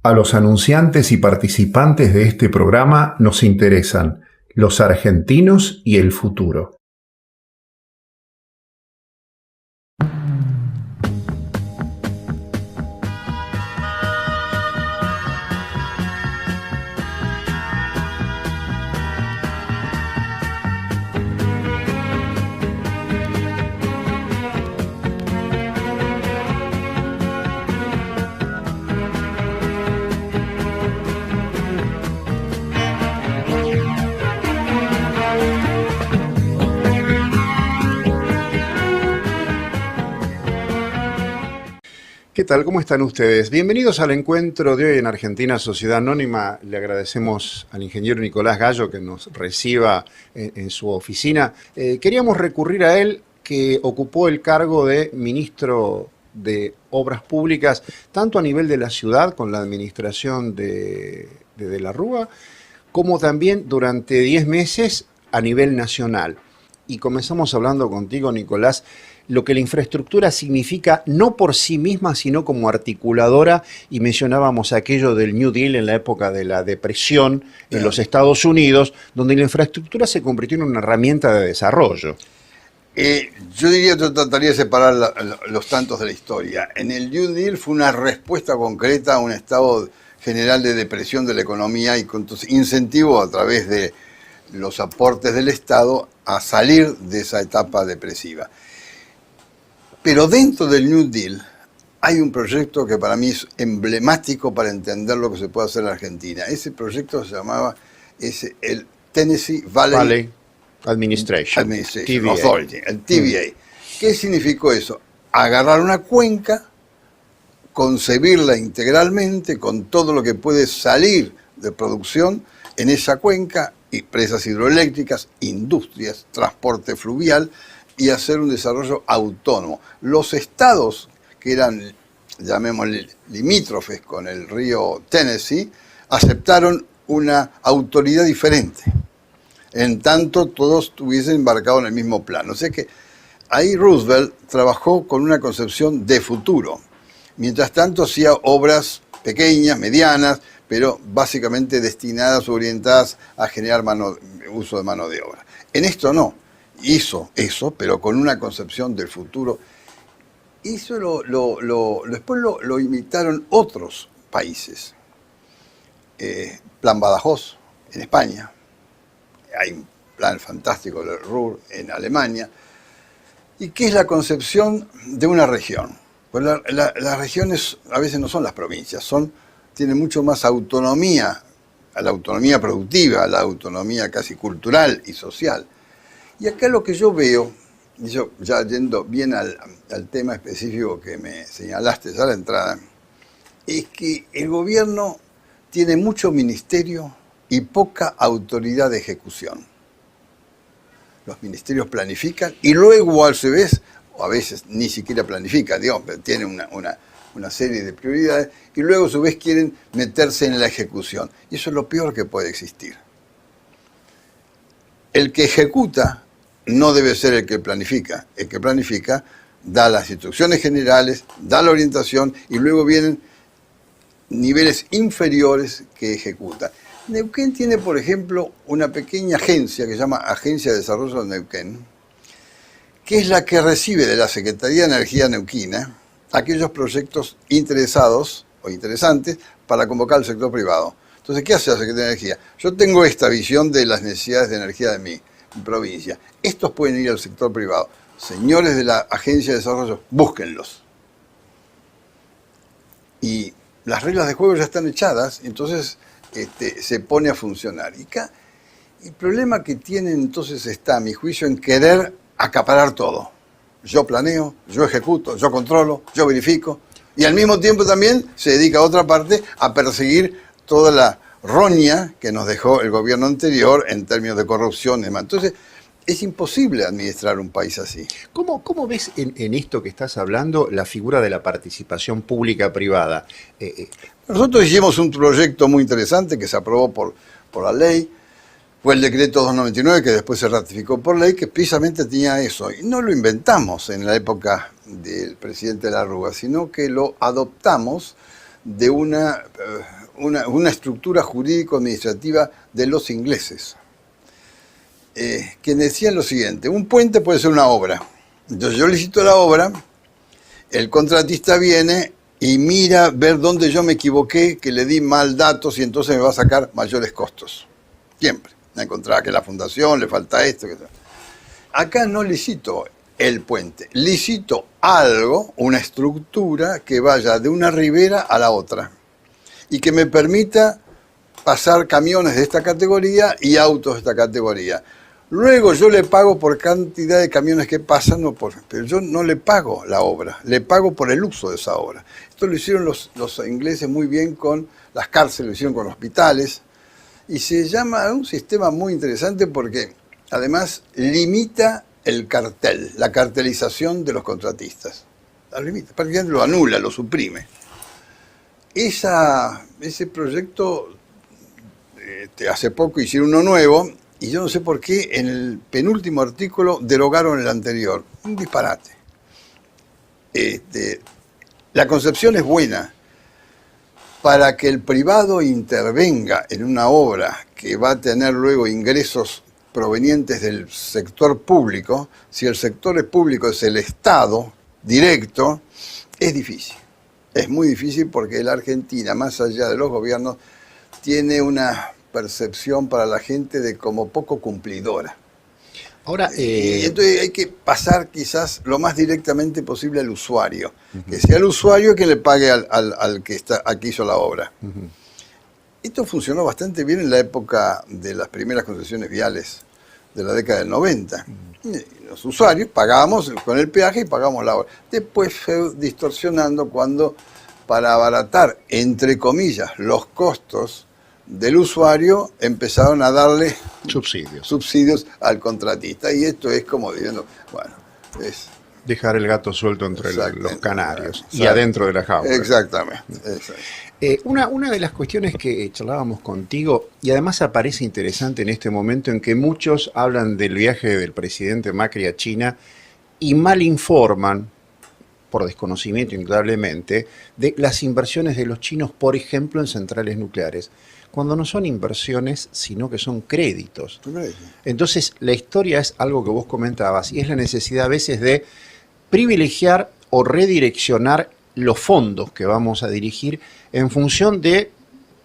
A los anunciantes y participantes de este programa nos interesan los argentinos y el futuro. ¿Qué tal? ¿Cómo están ustedes? Bienvenidos al encuentro de hoy en Argentina Sociedad Anónima. Le agradecemos al ingeniero Nicolás Gallo que nos reciba en su oficina. Queríamos recurrir a él, que ocupó el cargo de ministro de Obras Públicas, tanto a nivel de la ciudad con la administración de la Rúa, como también durante 10 meses a nivel nacional. Y comenzamos hablando contigo, Nicolás, lo que la infraestructura significa no por sí misma, sino como articuladora, y mencionábamos aquello del New Deal en la época de la depresión en los Estados Unidos, donde la infraestructura se convirtió en una herramienta de desarrollo. Yo diría que trataría de separar los tantos de la historia. En el New Deal fue una respuesta concreta a un estado general de depresión de la economía y con incentivo a través de los aportes del Estado a salir de esa etapa depresiva. Pero dentro del New Deal hay un proyecto que para mí es emblemático para entender lo que se puede hacer en Argentina. Ese proyecto se llamaba el Tennessee Valley Administration Authority, el TVA. ¿Qué significó eso? Agarrar una cuenca, concebirla integralmente con todo lo que puede salir de producción en esa cuenca, y presas hidroeléctricas, industrias, transporte fluvial, y hacer un desarrollo autónomo. Los estados que eran, llamémosle, limítrofes con el río Tennessee, aceptaron una autoridad diferente, en tanto todos estuviesen embarcados en el mismo plano. O sea que ahí Roosevelt trabajó con una concepción de futuro. Mientras tanto hacía obras pequeñas, medianas, pero básicamente destinadas o orientadas a generar uso de mano de obra. En esto no. Hizo eso, pero con una concepción del futuro. Después lo imitaron otros países. Plan Badajoz, en España. Hay un plan fantástico del Ruhr, en Alemania. ¿Y qué es la concepción de una región? Pues las regiones a veces no son las provincias, tienen mucho más autonomía, a la autonomía productiva, a la autonomía casi cultural y social. Y acá lo que yo veo, y yo ya yendo bien al tema específico que me señalaste ya a la entrada, es que el gobierno tiene mucho ministerio y poca autoridad de ejecución. Los ministerios planifican y luego a su vez, o a veces ni siquiera planifican, digamos, pero tienen una serie de prioridades y luego a su vez quieren meterse en la ejecución. Y eso es lo peor que puede existir. El que ejecuta no debe ser el que planifica. El que planifica da las instrucciones generales, da la orientación y luego vienen niveles inferiores que ejecutan. Neuquén tiene, por ejemplo, una pequeña agencia que se llama Agencia de Desarrollo de Neuquén, que es la que recibe de la Secretaría de Energía neuquina aquellos proyectos interesados o interesantes para convocar al sector privado. Entonces, ¿qué hace la Secretaría de Energía? Yo tengo esta visión de las necesidades de energía de mi provincia. Estos pueden ir al sector privado. Señores de la Agencia de Desarrollo, búsquenlos. Y las reglas de juego ya están echadas, entonces se pone a funcionar. Y acá el problema que tienen entonces está, a mi juicio, en querer acaparar todo. Yo planeo, yo ejecuto, yo controlo, yo verifico, y al mismo tiempo también se dedica a otra parte a perseguir toda la roña que nos dejó el gobierno anterior en términos de corrupción y demás. Entonces, es imposible administrar un país así. ¿Cómo ves en esto que estás hablando la figura de la participación pública-privada? Nosotros hicimos un proyecto muy interesante que se aprobó por la ley. Fue el decreto 299 que después se ratificó por ley, que precisamente tenía eso. Y no lo inventamos en la época del presidente de la Rúa, sino que lo adoptamos de una estructura jurídico-administrativa de los ingleses, que decían lo siguiente: un puente puede ser una obra. Entonces yo licito la obra, el contratista viene y mira ver dónde yo me equivoqué, que le di mal datos y entonces me va a sacar mayores costos. Siempre. Me encontraba que la fundación le falta esto. Acá no licito el puente, licito algo, una estructura que vaya de una ribera a la otra y que me permita pasar camiones de esta categoría y autos de esta categoría. Luego yo le pago por cantidad de camiones que pasan, pero yo no le pago la obra, le pago por el uso de esa obra. Esto lo hicieron los ingleses muy bien con las cárceles, lo hicieron con hospitales, y se llama un sistema muy interesante porque además limita el cartel, la cartelización de los contratistas. La limita, prácticamente lo anula, lo suprime. Ese proyecto, hace poco hicieron uno nuevo, y yo no sé por qué en el penúltimo artículo derogaron el anterior. Un disparate. La concepción es buena. Para que el privado intervenga en una obra que va a tener luego ingresos provenientes del sector público, si el sector público es el Estado directo, es difícil. Es muy difícil porque la Argentina, más allá de los gobiernos, tiene una percepción para la gente de como poco cumplidora. Ahora, y entonces hay que pasar quizás lo más directamente posible al usuario. Que sea el usuario quien le pague al que hizo la obra. Esto funcionó bastante bien en la época de las primeras concesiones viales de la década del 90. Los usuarios pagábamos con el peaje y pagamos la obra. Después fue distorsionando cuando, para abaratar, entre comillas, los costos del usuario, empezaron a darle subsidios al contratista. Y esto es como diciendo, bueno, es dejar el gato suelto entre los canarios y adentro de la jaula. Exactamente. Una de las cuestiones que charlábamos contigo, y además aparece interesante en este momento en que muchos hablan del viaje del presidente Macri a China y mal informan, por desconocimiento indudablemente, de las inversiones de los chinos, por ejemplo, en centrales nucleares, cuando no son inversiones, sino que son créditos. Entonces, la historia es algo que vos comentabas, y es la necesidad a veces de privilegiar o redireccionar los fondos que vamos a dirigir en función de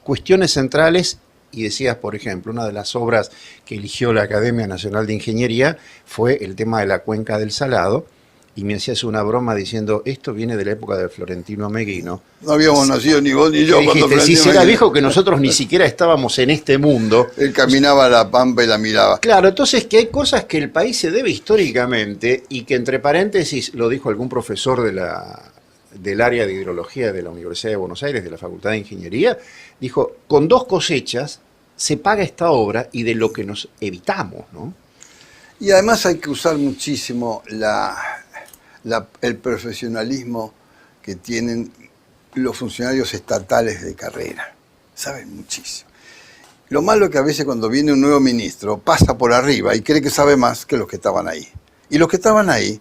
cuestiones centrales. Y decías, por ejemplo, una de las obras que eligió la Academia Nacional de Ingeniería fue el tema de la cuenca del Salado, y me hacías una broma diciendo, esto viene de la época de Florentino Meguino. No habíamos nacido ni vos ni yo cuando Florentino si será viejo que nosotros ni siquiera estábamos en este mundo. Él caminaba a la pampa y la miraba. Claro, entonces que hay cosas que el país se debe históricamente, y que entre paréntesis, lo dijo algún profesor del área de hidrología de la Universidad de Buenos Aires, de la Facultad de Ingeniería, dijo, con 2 cosechas se paga esta obra y de lo que nos evitamos, ¿no? Y además hay que usar muchísimo el profesionalismo que tienen los funcionarios estatales de carrera. Saben muchísimo. Lo malo es que a veces cuando viene un nuevo ministro pasa por arriba y cree que sabe más que los que estaban ahí. Y los que estaban ahí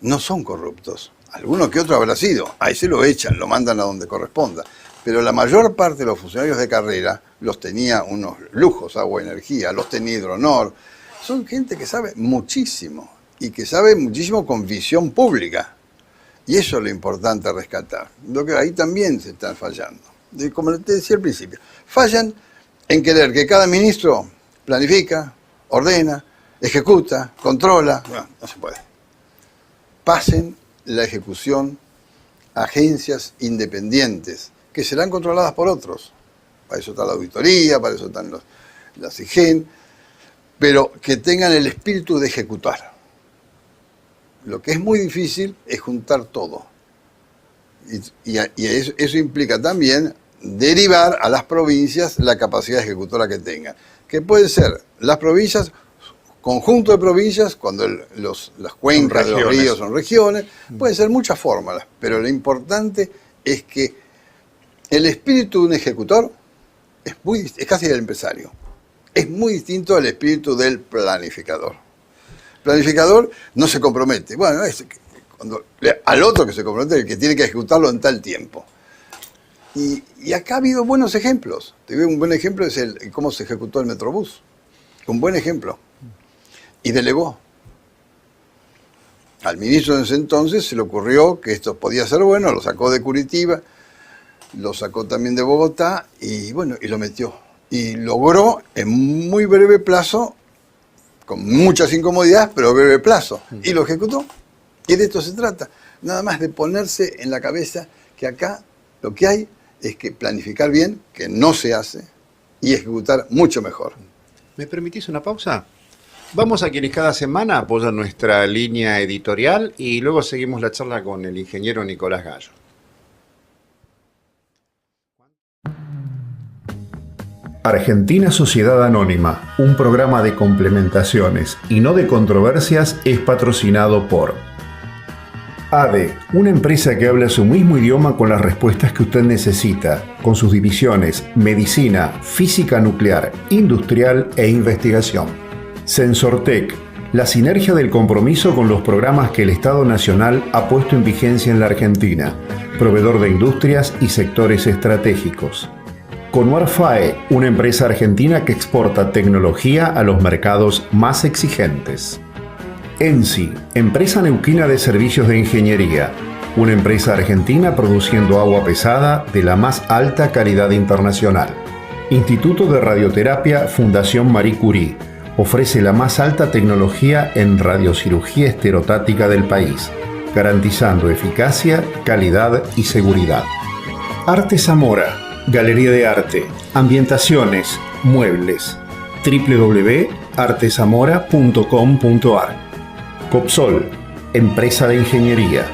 no son corruptos. Alguno que otro habrá sido. Ahí se lo echan, lo mandan a donde corresponda. Pero la mayor parte de los funcionarios de carrera los tenía unos lujos, Agua y Energía, los tenía Hidronor. Son gente que sabe muchísimo. Y que sabe muchísimo con visión pública. Y eso es lo importante a rescatar. Lo que ahí también se están fallando. Como te decía al principio, fallan en querer que cada ministro planifica, ordena, ejecuta, controla. No se puede. Pasen la ejecución a agencias independientes, que serán controladas por otros. Para eso está la auditoría, para eso están las IGEN, pero que tengan el espíritu de ejecutar. Lo que es muy difícil es juntar todo. Y eso implica también derivar a las provincias la capacidad ejecutora que tengan. Que pueden ser las provincias, conjunto de provincias, cuando las cuencas de los ríos son regiones, pueden ser muchas fórmulas, pero lo importante es que el espíritu de un ejecutor es casi del empresario. Es muy distinto al espíritu del planificador. Planificador no se compromete. Bueno, al otro que se compromete, el que tiene que ejecutarlo en tal tiempo. Y acá ha habido buenos ejemplos. Te digo, un buen ejemplo es cómo se ejecutó el Metrobús. Un buen ejemplo. Y delegó. Al ministro de ese entonces se le ocurrió que esto podía ser bueno, lo sacó de Curitiba, lo sacó también de Bogotá y bueno, y lo metió. Y logró en muy breve plazo, con muchas incomodidades, pero breve plazo. Y lo ejecutó. Y de esto se trata. Nada más de ponerse en la cabeza que acá lo que hay es que planificar bien, que no se hace, y ejecutar mucho mejor. ¿Me permitís una pausa? Vamos a quienes cada semana apoyan nuestra línea editorial y luego seguimos la charla con el ingeniero Nicolás Gallo. Argentina Sociedad Anónima, un programa de complementaciones y no de controversias, es patrocinado por ADE, una empresa que habla su mismo idioma con las respuestas que usted necesita, con sus divisiones medicina, física nuclear, industrial e investigación. Sensortec, la sinergia del compromiso con los programas que el Estado Nacional ha puesto en vigencia en la Argentina, proveedor de industrias y sectores estratégicos. Conuar FAE, una empresa argentina que exporta tecnología a los mercados más exigentes. ENSI, empresa neuquina de servicios de ingeniería, una empresa argentina produciendo agua pesada de la más alta calidad internacional. Instituto de Radioterapia Fundación Marie Curie, ofrece la más alta tecnología en radiocirugía esterotática del país, garantizando eficacia, calidad y seguridad. Arte Zamora, galería de arte, ambientaciones, muebles. www.artezamora.com.ar. Copsol, empresa de ingeniería,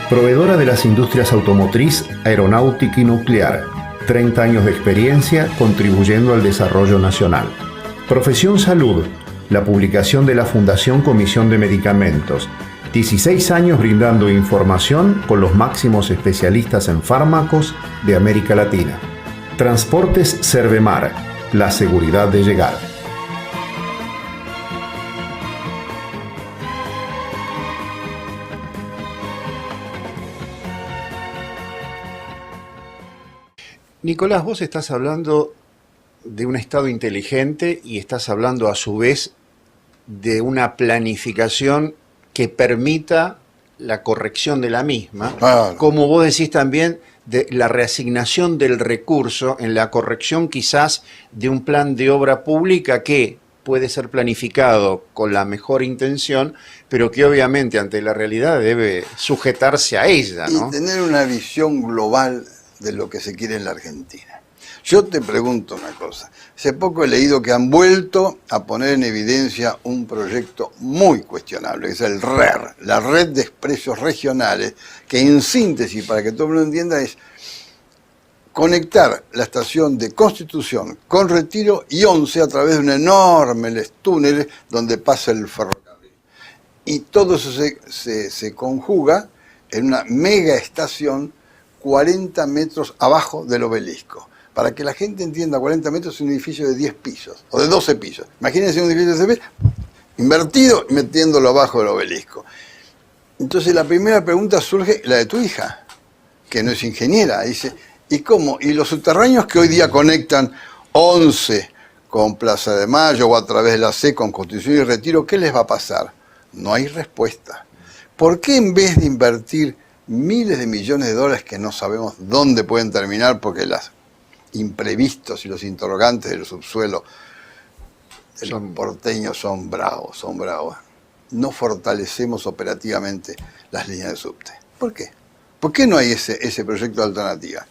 proveedora de las industrias automotriz, aeronáutica y nuclear. 30 años de experiencia contribuyendo al desarrollo nacional. Profesión Salud, la publicación de la Fundación Comisión de Medicamentos. 16 años brindando información con los máximos especialistas en fármacos de América Latina. Transportes Cervemar, la seguridad de llegar. Nicolás, vos estás hablando de un Estado inteligente y estás hablando a su vez de una planificación que permita la corrección de la misma, Claro. como vos decís también de la reasignación del recurso en la corrección quizás de un plan de obra pública que puede ser planificado con la mejor intención, pero que obviamente ante la realidad debe sujetarse a ella, ¿no? Y tener una visión global de lo que se quiere en la Argentina. Yo te pregunto una cosa. Hace poco he leído que han vuelto a poner en evidencia un proyecto muy cuestionable, que es el RER, la Red de Expresos Regionales, que en síntesis, para que todo el mundo entienda, es conectar la estación de Constitución con Retiro y 11 a través de un enorme túnel donde pasa el ferrocarril. Y todo eso se conjuga en una mega estación 40 metros abajo del obelisco. Para que la gente entienda, 40 metros es un edificio de 10 pisos, o de 12 pisos. Imagínense un edificio de 10 pisos, invertido y metiéndolo abajo del obelisco. Entonces la primera pregunta surge, la de tu hija, que no es ingeniera. Dice, ¿y cómo? ¿Y los subterráneos que hoy día conectan 11 con Plaza de Mayo o a través de la C con Constitución y Retiro, qué les va a pasar? No hay respuesta. ¿Por qué en vez de invertir miles de millones de dólares que no sabemos dónde pueden terminar porque los imprevistos y los interrogantes del subsuelo de los porteños son bravos, no fortalecemos operativamente las líneas de subte? ¿Por qué? ¿Por qué no hay ese proyecto de alternativa?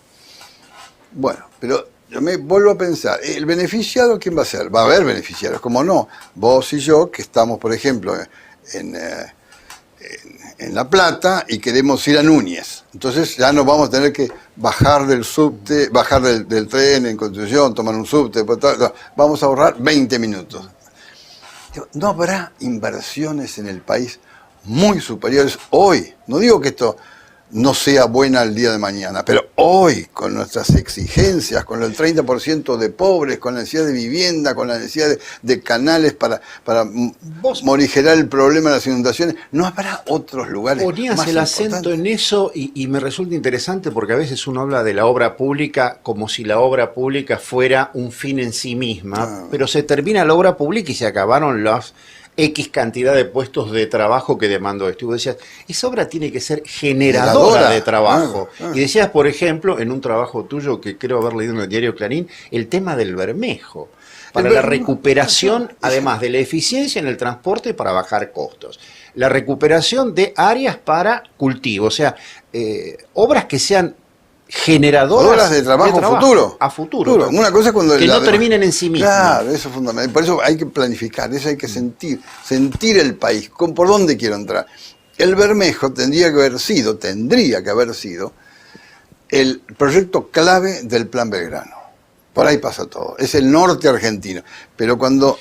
Bueno, pero yo me vuelvo a pensar, ¿el beneficiado quién va a ser? Va a haber beneficiarios, como no, vos y yo, que estamos, por ejemplo, en La Plata y queremos ir a Núñez. Entonces ya no vamos a tener que bajar del subte, bajar del tren en Constitución, tomar un subte, vamos a ahorrar 20 minutos. ¿No habrá inversiones en el país muy superiores hoy? No digo que esto no sea buena el día de mañana. Pero hoy, con nuestras exigencias, con el 30% de pobres, con la necesidad de vivienda, con la necesidad de canales para morigerar el problema de las inundaciones, ¿no habrá otros lugares Ponías más el acento importantes? en eso y me resulta interesante porque a veces uno habla de la obra pública como si la obra pública fuera un fin en sí misma, pero se termina la obra pública y se acabaron las X cantidad de puestos de trabajo que demandó esto. Y vos decías, esa obra tiene que ser generadora de trabajo. Y decías, por ejemplo, en un trabajo tuyo que creo haber leído en el diario Clarín, el tema del Bermejo. Para la recuperación, además de la eficiencia en el transporte para bajar costos. La recuperación de áreas para cultivo. O sea, obras que sean generadoras de trabajo futuro. A futuro. Una cosa es cuando que no terminen en sí mismas. Claro, eso es fundamental. Por eso hay que planificar, eso hay que sentir el país, por dónde quiero entrar. El Bermejo tendría que haber sido el proyecto clave del Plan Belgrano. Por ahí pasa todo. Es el norte argentino. Pero cuando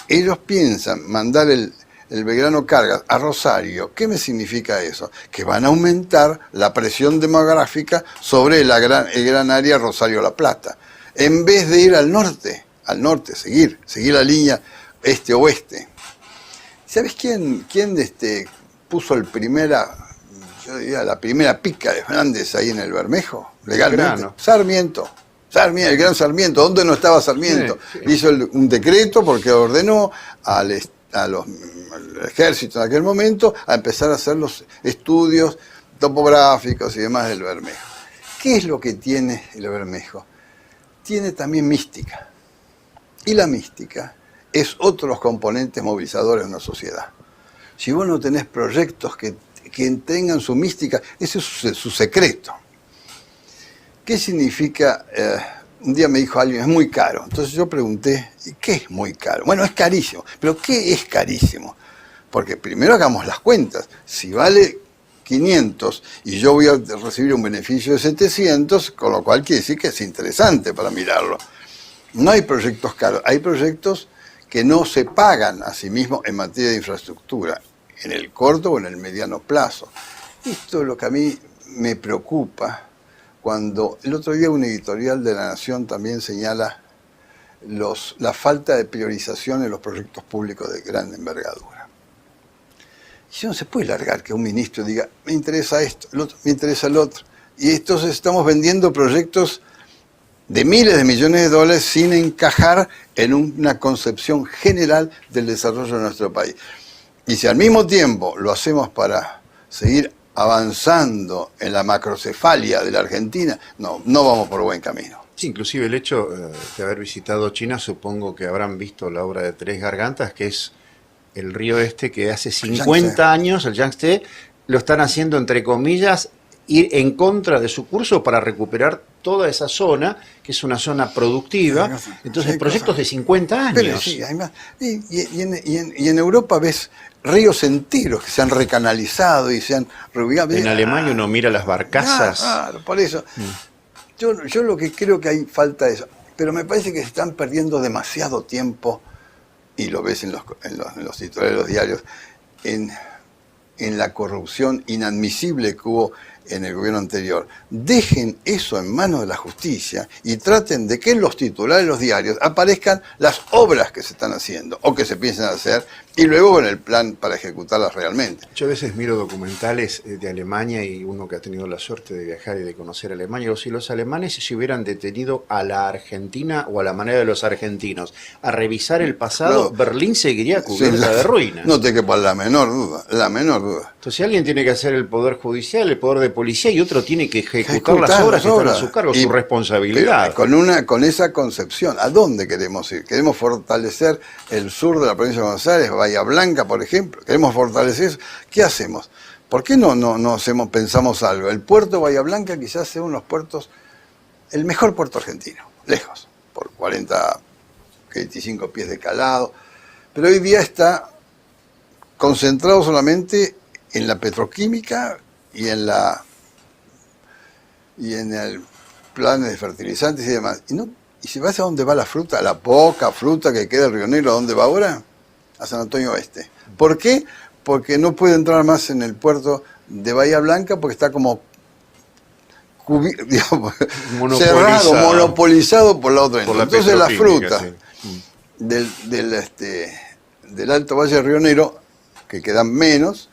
ellos piensan mandar el Belgrano Cargas a Rosario, ¿qué me significa eso? Que van a aumentar la presión demográfica sobre el gran área Rosario-La Plata. En vez de ir al norte, seguir la línea este-oeste. ¿Sabes quién puso la primera pica de Fernández ahí en el Bermejo? Legalmente. Sarmiento. El gran Sarmiento. ¿Dónde no estaba Sarmiento? Sí. Hizo un decreto porque ordenó al ejército en aquel momento a empezar a hacer los estudios topográficos y demás del Bermejo. ¿Qué es lo que tiene el Bermejo? Tiene también mística. Y la mística es otro de los componentes movilizadores de una sociedad. Si vos no tenés proyectos que tengan su mística, ese es su secreto. ¿Qué significa? Un día me dijo alguien, es muy caro. Entonces yo pregunté, ¿qué es muy caro? Bueno, es carísimo. ¿Pero qué es carísimo? Porque primero hagamos las cuentas. Si vale 500 y yo voy a recibir un beneficio de 700, con lo cual quiere decir que es interesante para mirarlo. No hay proyectos caros, hay proyectos que no se pagan a sí mismos en materia de infraestructura, en el corto o en el mediano plazo. Esto es lo que a mí me preocupa. Cuando el otro día un editorial de La Nación también señala la falta de priorización en los proyectos públicos de gran envergadura. Y no se puede largar que un ministro diga, me interesa esto, el otro, me interesa el otro. Y entonces estamos vendiendo proyectos de miles de millones de dólares sin encajar en una concepción general del desarrollo de nuestro país. Y si al mismo tiempo lo hacemos para seguir avanzando en la macrocefalia de la Argentina, no vamos por buen camino. Sí, inclusive el hecho de haber visitado China, supongo que habrán visto la obra de Tres Gargantas, que es el río que hace 50 años, el Yangtze, lo están haciendo, entre comillas, ir en contra de su curso para recuperar toda esa zona, que es una zona productiva. Entonces, proyectos de 50 años. Pero sí, hay más. Y en Europa ves ríos enteros que se han recanalizado y se han reubicado. En Alemania uno mira las barcazas. Claro, por eso. Yo lo que creo que hay falta es, pero me parece que se están perdiendo demasiado tiempo, y lo ves en los titulares de los diarios, en la corrupción inadmisible que hubo en el gobierno anterior. Dejen eso en manos de la justicia y traten de que en los titulares de los diarios aparezcan las obras que se están haciendo o que se piensan hacer, y luego con el plan para ejecutarlas realmente. Yo a veces miro documentales de Alemania, y uno que ha tenido la suerte de viajar y de conocer Alemania, digo, si los alemanes se hubieran detenido a la Argentina o a la manera de los argentinos a revisar el pasado, Berlín seguiría cubierta de ruinas. No te quepa la menor duda. Entonces alguien tiene que hacer el poder judicial, el poder de policía, y otro tiene que ejecutar las obras que están a su cargo, su responsabilidad. Con esa concepción, ¿a dónde queremos ir? ¿Queremos fortalecer el sur de la provincia de Buenos Aires, Bahía Blanca, por ejemplo? ¿Queremos fortalecer eso? ¿Qué hacemos? ¿Por qué no pensamos algo? El puerto de Bahía Blanca quizás sea uno de los puertos, el mejor puerto argentino, lejos, por 25 pies de calado, pero hoy día está concentrado solamente en la petroquímica y en el plan de fertilizantes y demás. Y si vas a dónde va la fruta, la poca fruta que queda del Río Negro, ¿a dónde va ahora? A San Antonio Oeste. ¿Por qué? Porque no puede entrar más en el puerto de Bahía Blanca porque está como digamos, Monopolizado. monopolizado por la otra Por industria. la Entonces las petroquímica, frutas sí. del Alto Valle Rionero, que quedan menos,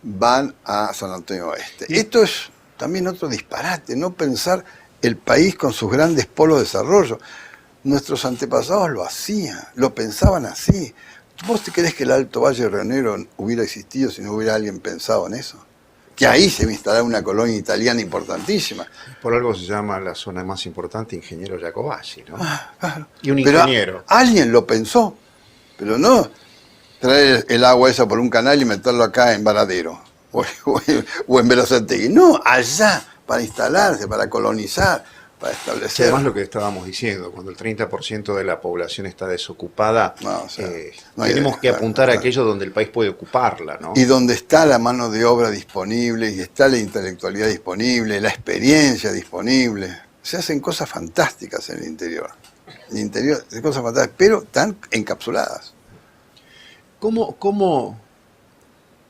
van a San Antonio Oeste. Esto es también otro disparate, no pensar el país con sus grandes polos de desarrollo. Nuestros antepasados lo hacían, lo pensaban así. ¿Vos te crees que el Alto Valle Rionero hubiera existido si no hubiera alguien pensado en eso? Que ahí se va a instalar una colonia italiana importantísima. Por algo se llama la zona más importante Ingeniero Jacobacci, ¿no? Claro. Y un Pero ingeniero. alguien lo pensó, pero no traer el agua esa por un canal y meterlo acá en Varadero o en Berazategui. No, allá, para instalarse, para colonizar, para Sí, establecer. además lo que estábamos diciendo, cuando el 30% de la población está desocupada, No, o sea, no hay tenemos que apuntar a aquello donde el país puede ocuparla, ¿no? Y donde está la mano de obra disponible, y está la intelectualidad disponible, la experiencia disponible. Se hacen cosas fantásticas en el interior. En el interior, cosas fantásticas, pero están encapsuladas.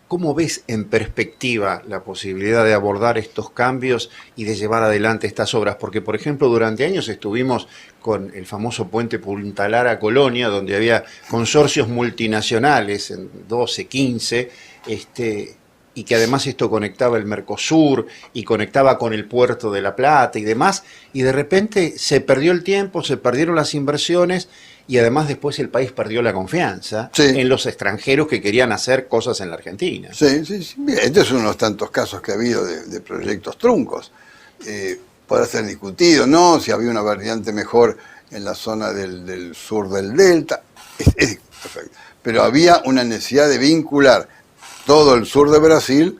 ¿Cómo ves en perspectiva la posibilidad de abordar estos cambios y de llevar adelante estas obras? Porque, por ejemplo, durante años estuvimos con el famoso puente Punta Lara-Colonia, donde había consorcios multinacionales, en 12, 15, y que además esto conectaba el Mercosur y conectaba con el puerto de La Plata y demás, y de repente se perdió el tiempo, se perdieron las inversiones, y además después el país perdió la confianza en los extranjeros que querían hacer cosas en la Argentina. Sí. Bien, este es uno de los tantos casos que ha habido de proyectos truncos. Podrá ser discutido, ¿no? Si había una variante mejor en la zona del sur del delta. Es perfecto. Pero había una necesidad de vincular todo el sur de Brasil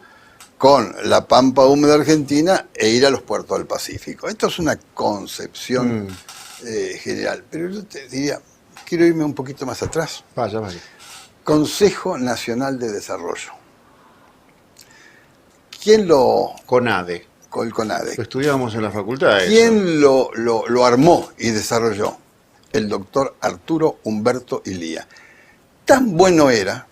con la pampa húmeda argentina e ir a los puertos del Pacífico. Esto es una concepción general. Pero yo te diría, quiero irme un poquito más atrás. Vaya. Consejo Nacional de Desarrollo. ¿Quién lo...? CONADE. El CONADE. Lo estudiábamos en la facultad. ¿Quién lo armó y desarrolló? El doctor Arturo Humberto Ilía. Tan bueno era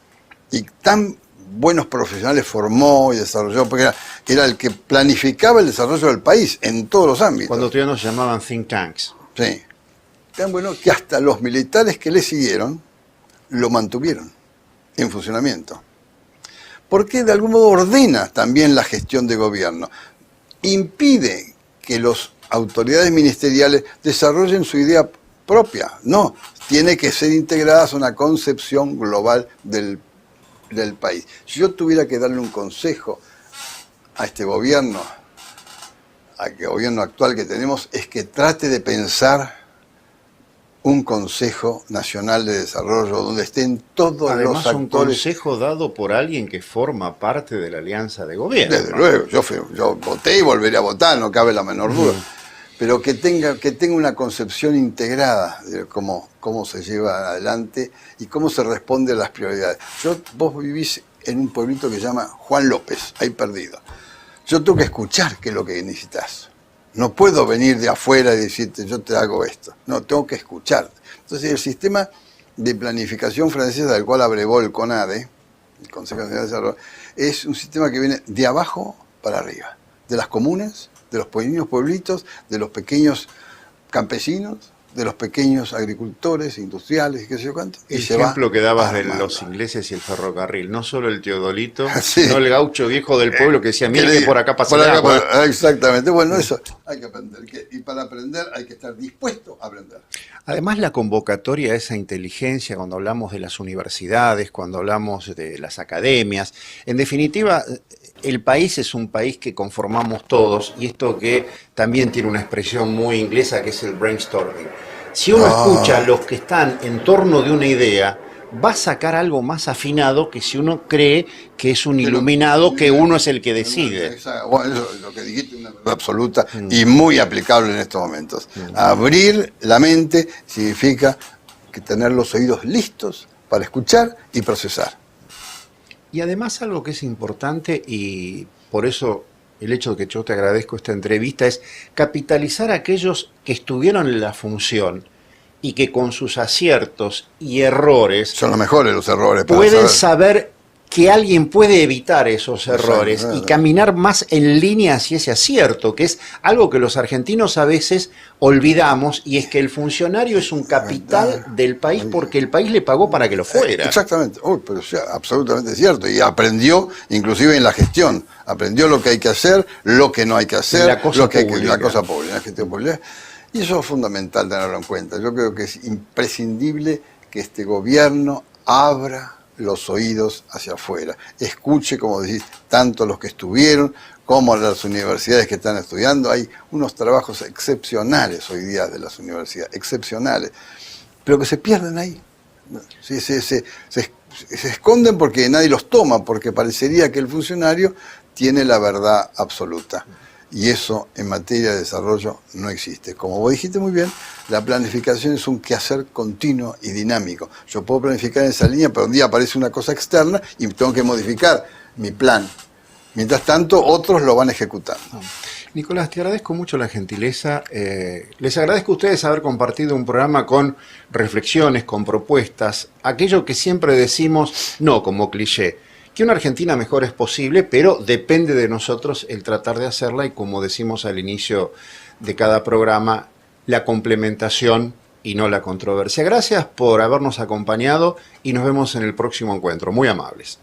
y tan buenos profesionales formó y desarrolló, porque era el que planificaba el desarrollo del país en todos los ámbitos. Cuando todavía nos llamaban think tanks. Sí. Tan bueno que hasta los militares que le siguieron lo mantuvieron en funcionamiento. Porque de algún modo ordena también la gestión de gobierno. Impide que las autoridades ministeriales desarrollen su idea propia. No, tiene que ser integradas a una concepción global del país. Si yo tuviera que darle un consejo a este gobierno, al gobierno actual que tenemos, es que trate de pensar un Consejo Nacional de Desarrollo donde estén todos Además, los actores. un consejo dado por alguien que forma parte de la alianza de gobierno. Desde luego, yo voté y volveré a votar, no cabe la menor duda. Pero que tenga una concepción integrada de cómo se lleva adelante y cómo se responde a las prioridades. Vos vivís en un pueblito que se llama Juan López, ahí perdido. Yo tengo que escuchar qué es lo que necesitas. No puedo venir de afuera y decirte, yo te hago esto. No, tengo que escucharte. Entonces, el sistema de planificación francesa del cual abrevó el CONADE, el Consejo Nacional de Desarrollo, es un sistema que viene de abajo para arriba. De las comunas, de los pequeños pueblitos, de los pequeños campesinos, de los pequeños agricultores, industriales, y qué sé yo cuánto. El ejemplo que dabas de los ingleses y el ferrocarril, no solo el Teodolito, sino el gaucho viejo del pueblo que decía, mire que por acá pasa el agua. Exactamente, bueno, eso hay que aprender. Y para aprender hay que estar dispuesto a aprender. Además, la convocatoria a esa inteligencia, cuando hablamos de las universidades, cuando hablamos de las academias, en definitiva, el país es un país que conformamos todos, y esto que también tiene una expresión muy inglesa que es el brainstorming. Si uno escucha a los que están en torno de una idea, va a sacar algo más afinado que si uno cree que es un iluminado, que uno es el que decide. Bueno, eso, lo que dijiste es una verdad absoluta y muy aplicable en estos momentos. Abrir la mente significa que tener los oídos listos para escuchar y procesar. Y además algo que es importante, y por eso el hecho de que yo te agradezco esta entrevista, es capitalizar a aquellos que estuvieron en la función y que con sus aciertos y errores son los mejores los errores. Pueden saber que alguien puede evitar esos errores Exacto, y caminar más en línea hacia ese acierto, que es algo que los argentinos a veces olvidamos, y es que el funcionario es un capital del país porque el país le pagó para que lo fuera. Exactamente, pero sí, absolutamente cierto. Y aprendió, inclusive en la gestión, aprendió lo que hay que hacer, lo que no hay que hacer, La cosa lo que pública. la cosa pública, la gestión pública. Y eso es fundamental tenerlo en cuenta. Yo creo que es imprescindible que este gobierno abra los oídos hacia afuera, escuche, como decís, tanto los que estuvieron como las universidades que están estudiando. Hay unos trabajos excepcionales hoy día de las universidades, excepcionales, pero que se pierden ahí. Se esconden porque nadie los toma, porque parecería que el funcionario tiene la verdad absoluta. Y eso en materia de desarrollo no existe. Como vos dijiste muy bien, la planificación es un quehacer continuo y dinámico. Yo puedo planificar en esa línea, pero un día aparece una cosa externa y tengo que modificar mi plan. Mientras tanto, otros lo van ejecutando. Nicolás, te agradezco mucho la gentileza. Les agradezco a ustedes haber compartido un programa con reflexiones, con propuestas, aquello que siempre decimos, no como cliché, que una Argentina mejor es posible, pero depende de nosotros el tratar de hacerla, y como decimos al inicio de cada programa, la complementación y no la controversia. Gracias por habernos acompañado y nos vemos en el próximo encuentro. Muy amables.